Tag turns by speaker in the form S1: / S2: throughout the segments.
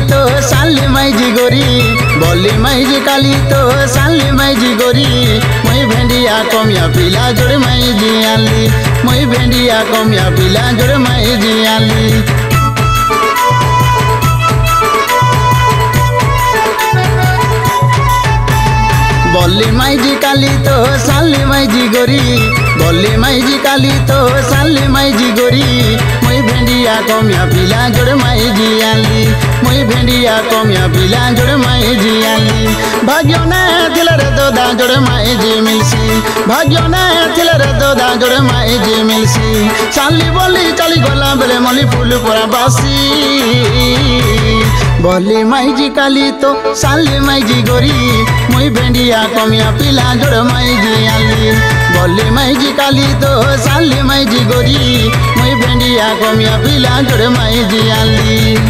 S1: तो साली माइजी गोरी बोली माइजी काली तो साली माइजी गोरी मुई भेंडिया कमिया पिला जोड़ माइजी आली मुई भेंडिया कमिया पिला जोड़ माइजी आली बोली माइजी काली तो साली माइजी गोरी बोली माइजी काली तो साली माइजी गोरी मुई भेंडिया कमिया पिला जोड़ माइजी आली मुई भेंडिया कमिया पिला जोड़ माइजी आली भाग्य ने थिल रे दोदा जोड़ माइजी मिलसी भाग्य ने थिल रे दोदा जोड़ माइजी मिलसी साली बोली चली गला बेले मली फूल परा बासी बोली माइजी काली तो साली माइजी गोरी मुई भेंडिया कमिया पिला जोड़ माइजी आली बोली माइजी काली तो साली माइजी गोरी मुई भेंडिया कमिया पिला जोड़ माइजी आली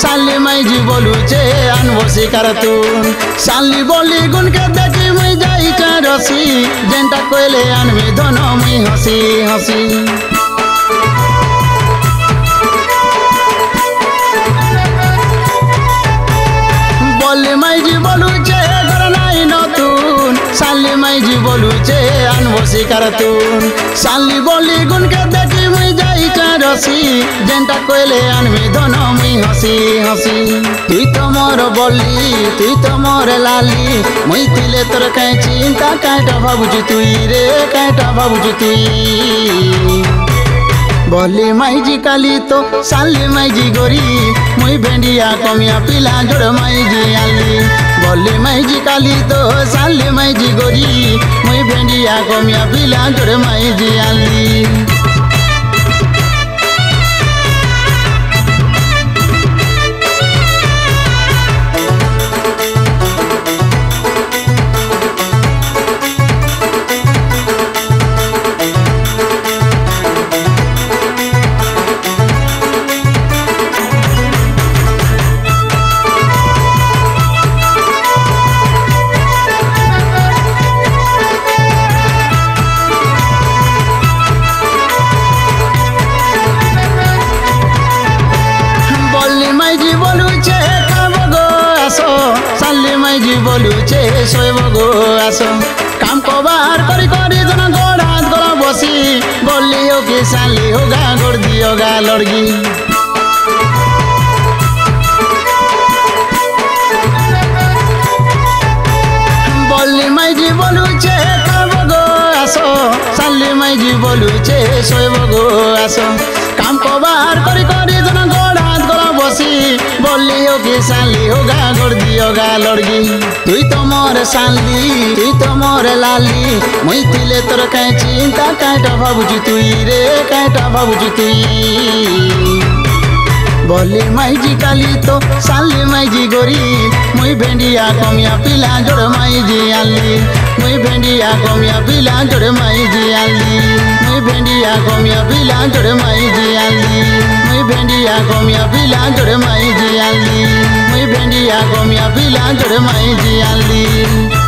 S1: साली माइजी बोलू चे अनबसी करतून साली बोली गुन के देखी मुई जाई रसी जेंटा कोयले अनमी दोनों मुई हसी हसी बोली माइजी बोलू चे घर नाई नतून साली माइजी बोलू चे अनबसी करतून साली बोली गुन के देखी मुई जाई रसी जेंटा कोयले अनमी दोनों मुई हसी हसी तुई तो मोर बोली तुई तो मोर लाली मुई तिले तोर कहीं चिंता काटा भाबुची तुई रे काटा भाबुची तुई बोली माइजी काली तो साली माइजी गोरी मुई भेंडिया कमिया पिला जोड़ माइजी आली बोली माइजी काली तो साली माइजी गोरी मुई भेंडिया कमिया पिला जोड़ माइजी आली साली माइजी बोलू चे सोएब गो आसो काम को बाहर करी करी जना गोड़ हाथ गोड़ा बसी बोली हो कि साली होगा गोड़ दी होगा लड़गी बोली माइजी बोलू चे खाब गो आसो साली माइजी बोलू चे सोएब गो आसो काम को बाहर करी करी जना गोड़ हाथ गोड़ा बसी बोली हो कि साली होगा गोड़ दी होगा लड़गी तुई तो मोर साली तुई तो मोर लाली मुई तिले तोर कहीं चिंता काटा भाबुची तुई रे काटा भाबुची तुई बोली माइजी काली तो साली माइजी गोरी मुई भेंडिया कमिया पिला जोड़ माइजी आली मुई भेंडिया कमिया पिला जोड़ माइजी आली मुई भेंडिया कमिया पिला जोड़ माइजी आली मुई भेंडिया कमिया पिला जोड़ माइजी आली मुई भेंडिया कमिया पिला जोड़ माइजी आली।